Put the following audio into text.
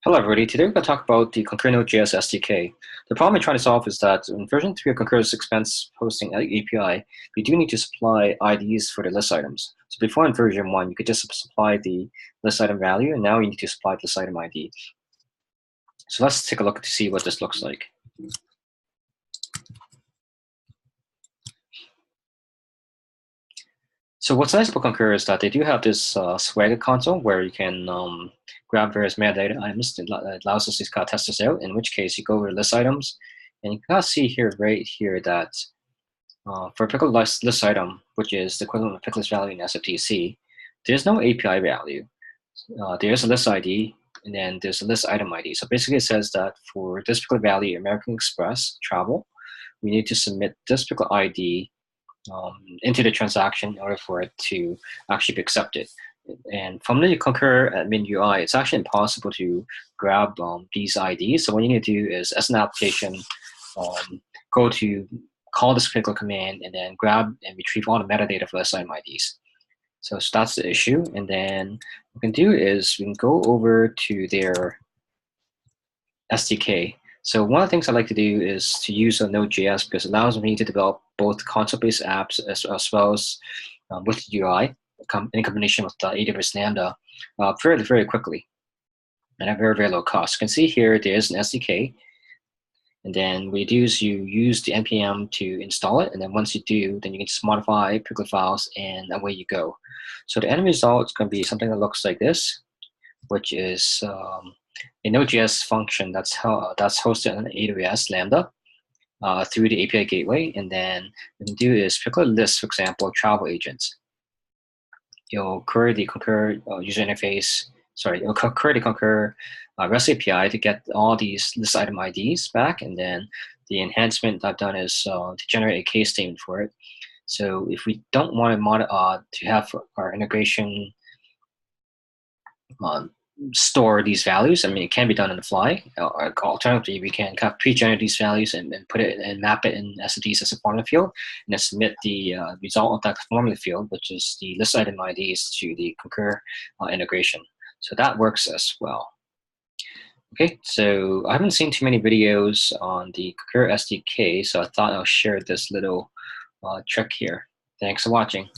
Hello everybody, today we're going to talk about the Concur Node.js SDK. The problem we're trying to solve is that in version 3 of Concur's expense posting API, we do need to supply IDs for the list items. So before in version 1, you could just supply the list item value, and now you need to supply the list item ID. So let's take a look to see what this looks like. So what's nice about Concur is that they do have this Swagger console where you can grab various metadata items that allows us to kind of test this out, in which case you go over to list items, and you can kind of see here, right here, that for a particular list item, which is the equivalent of pick list value in SFTC, there's no API value. There's a list ID, and then there's a list item ID. So basically it says that for this particular value, American Express travel, we need to submit this particular ID into the transaction in order for it to actually be accepted. And from the Concur admin UI, it's actually impossible to grab these IDs. So what you need to do is, as an application, go to call this particular command and then grab and retrieve all the metadata for list item IDs. So that's the issue. And then what we can do is we can go over to their SDK. So one of the things I like to do is to use a Node.js because it allows me to develop both console-based apps as well as with the UI in combination with the AWS Lambda very, very quickly and at very, very low cost. You can see here there is an SDK, and then what you do is you use the npm to install it, and then once you do, then you can just modify particular files, and away you go. So the end result is going to be something that looks like this, which is a Node.js function that's hosted on AWS Lambda through the API gateway, and then what you can do is particular list, for example, travel agents. You'll query the Concur user interface. Sorry, you'll query the Concur REST API to get all these list item IDs back, and then the enhancement I've done is to generate a case statement for it. So if we don't want to have our integration store these values, I mean, it can be done on the fly. Alternatively, we can kind of pre-generate these values and put it and map it in SFTs as a formula field, and then submit the result of that formula field, which is the list item IDs, to the Concur integration. So that works as well. Okay, so I haven't seen too many videos on the Concur SDK, so I thought I'll share this little trick here. Thanks for watching.